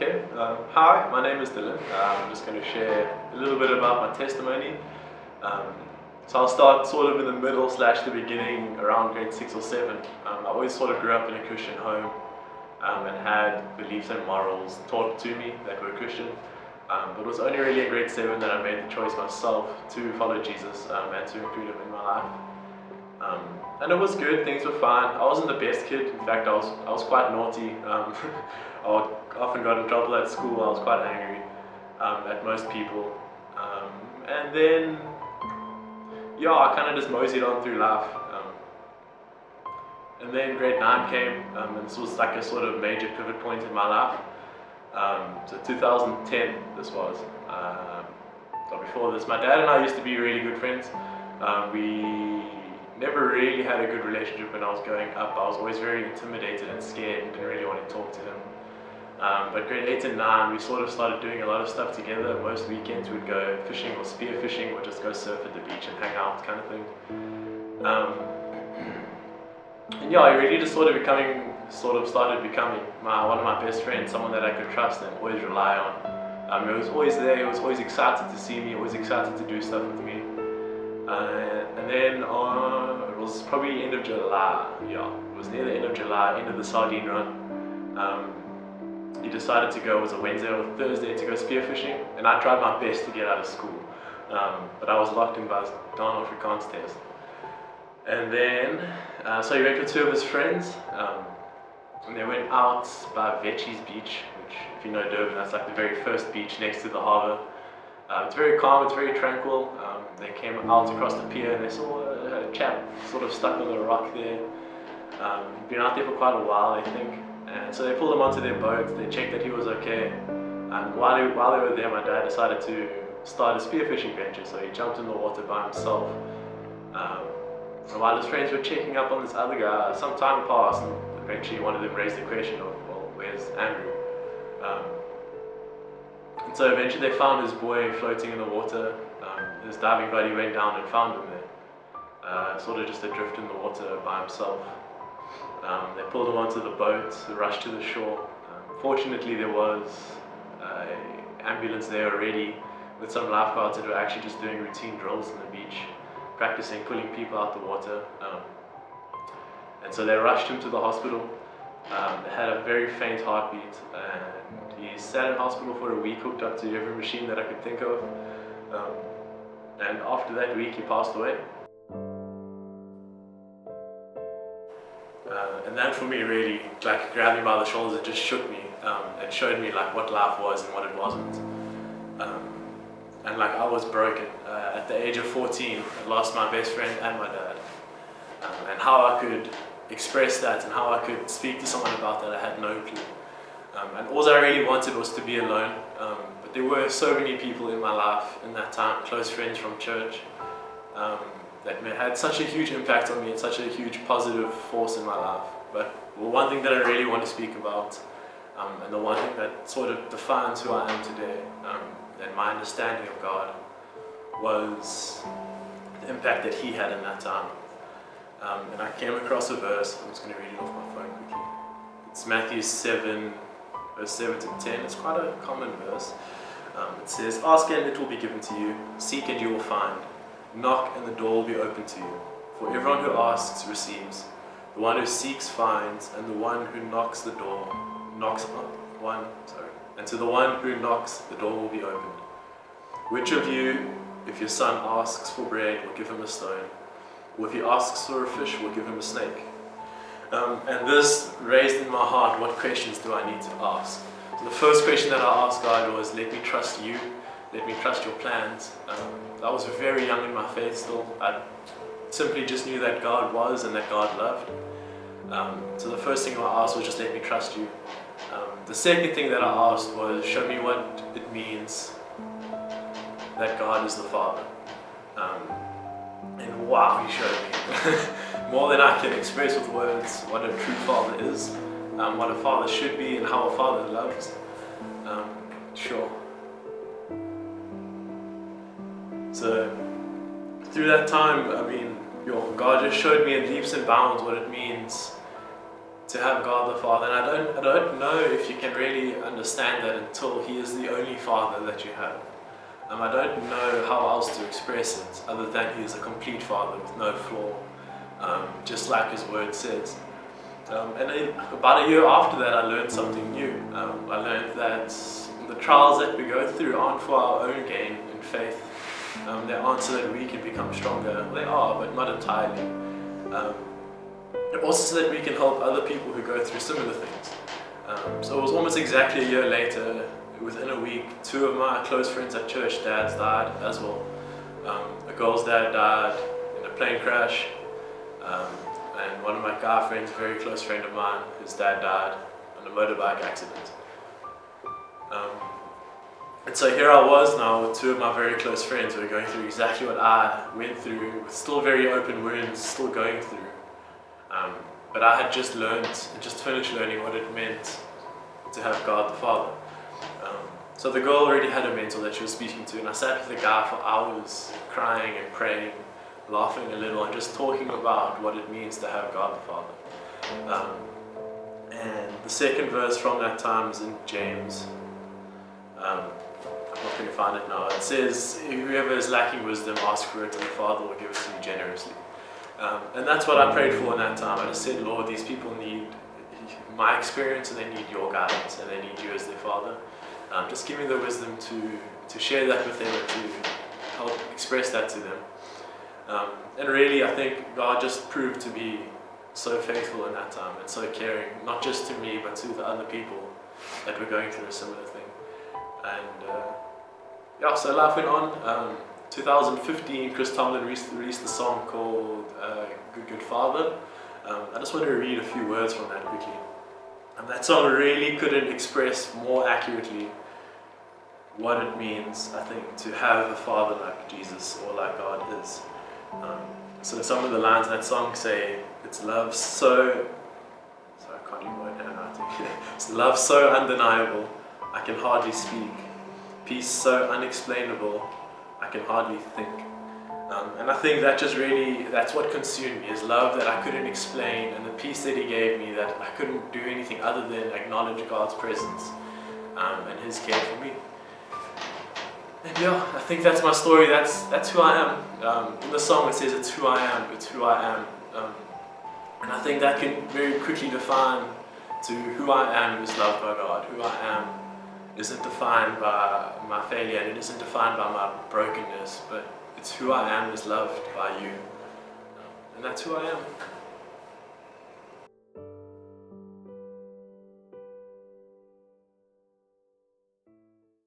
Hi, my name is Dylan. I'm just going to share a little bit about my testimony. Um, so I'll start sort of in the middle slash the beginning around grade 6 or 7. I always sort of grew up in a Christian home and had beliefs and morals taught to me that were Christian. But it was only really in grade 7 that I made the choice myself to follow Jesus and to include him in my life. And it was good, things were fine. I wasn't the best kid. In fact, I was quite naughty. I often got in trouble at school. I was quite angry at most people. And then, yeah, I kind of just moseyed on through life. And then grade 9 came, and this was like a sort of major pivot point in my life. So 2010, this was. So before this, my dad and I used to be really good friends. We never really had a good relationship when I was growing up. I was always very intimidated and scared and didn't really want to talk to him. But grade 8 and 9, we sort of started doing a lot of stuff together. Most weekends we'd go fishing or spear fishing or just go surf at the beach and hang out kind of thing. And yeah, he really just started becoming one of my best friends, someone that I could trust and always rely on. He was always there, he was always excited to see me, always excited to do stuff with me. And then it was probably end of July, it was near the end of July, end of the sardine run. He decided to go, it was a Wednesday or Thursday, to go spearfishing, and I tried my best to get out of school, but I was locked in by his darn Afrikaans test. And then, so he went with 2 of his friends, and they went out by Vetchi's beach, which, if you know Durban, that's like the very first beach next to the harbour. It's very calm, it's very tranquil. They came out across the pier and they saw a chap sort of stuck on the rock there. Been out there for quite a while, I think. And so they pulled him onto their boat, they checked that he was okay. And while they were there, my dad decided to start a spearfishing venture, so he jumped in the water by himself. And while his friends were checking up on this other guy, some time passed, and eventually one of them raised the question of, well, where's Andrew? And so eventually they found his boy floating in the water. His diving buddy went down and found him there, sort of just adrift in the water by himself. They pulled him onto the boat, rushed to the shore. Fortunately, there was an ambulance there already with some lifeguards that were actually just doing routine drills on the beach, practicing pulling people out the water. And so they rushed him to the hospital. He had a very faint heartbeat, and he sat in hospital for a week, hooked up to every machine that I could think of. And after that week, he passed away. And that for me really like grabbed me by the shoulders and just shook me and showed me like what life was and what it wasn't. And like I was broken. At the age of 14, I lost my best friend and my dad. And how I could express that and how I could speak to someone about that, I had no clue. And all I really wanted was to be alone. But there were so many people in my life in that time, close friends from church, that had such a huge impact on me and such a huge positive force in my life. But one thing that I really want to speak about, and the one thing that sort of defines who I am today, and my understanding of God, was the impact that He had in that time. And I came across a verse. I'm just going to read it off my phone quickly. It's Matthew 7, verse 7 to 10. It's quite a common verse. It says, "Ask and it will be given to you. Seek and you will find. Knock and the door will be open to you. For everyone who asks receives. The one who seeks finds, and the one who knocks the door knocks on and to the one who knocks the door will be opened. Which of you, if your son asks for bread, will give him a stone? Or if he asks for a fish, will give him a snake?" And this raised in my heart, what questions do I need to ask? So the first question that I asked God was, let me trust you, let me trust your plans. I was very young in my faith still. I simply just knew that God was and that God loved. So the first thing I asked was just let me trust you. The second thing that I asked was show me what it means that God is the Father. And wow, He showed me. More than I can express with words what a true Father is, what a Father should be, and how a Father loves. Sure. So through that time, God just showed me in leaps and bounds what it means to have God the Father. And I don't know if you can really understand that until He is the only Father that you have. I don't know how else to express it other than He is a complete Father with no flaw, just like His Word says. About a year after that, I learned something new. I learned that the trials that we go through aren't for our own gain in faith. They aren't so that we can become stronger. They are, but not entirely. Also so that we can help other people who go through similar things. So it was almost exactly a year later, within a week, 2 of my close friends at church dads died as well. A girl's dad died in a plane crash, and one of my guy friends, a very close friend of mine, his dad died in a motorbike accident. And so here I was now with 2 of my very close friends who were going through exactly what I went through, with still very open wounds, still going through. But I had just finished learning what it meant to have God the Father. So the girl already had a mentor that she was speaking to, and I sat with the guy for hours, crying and praying, laughing a little, and just talking about what it means to have God the Father. And the second verse from that time is in James. I'm not going to find it now. It says, "Whoever is lacking wisdom, ask for it, and the Father will give it to you generously." And that's what I prayed for in that time. I just said, Lord, these people need my experience, and they need your guidance, and they need you as their Father. Just give me the wisdom to share that with them and to help express that to them. And really, I think God just proved to be so faithful in that time and so caring, not just to me, but to the other people that were going through a similar thing. And so life went on. 2015, Chris Tomlin released a song called Good Father. I just want to read a few words from that quickly. And that song really couldn't express more accurately what it means, I think, to have a father like Jesus or like God is. So some of the lines in that song say, "It's love so," sorry, I can't even word handwriting. "It's love so undeniable, I can hardly speak. Peace so unexplainable, I can hardly think." And I think that just really, that's what consumed me, is love that I couldn't explain, and the peace that He gave me that I couldn't do anything other than acknowledge God's presence and His care for me. And I think that's my story. That's who I am. In the song it says, "It's who I am. It's who I am." And I think that can very quickly define to who I am is loved by God. Who I am isn't defined by my failure, and it isn't defined by my brokenness, but it's who I am is loved by you. And that's who I am.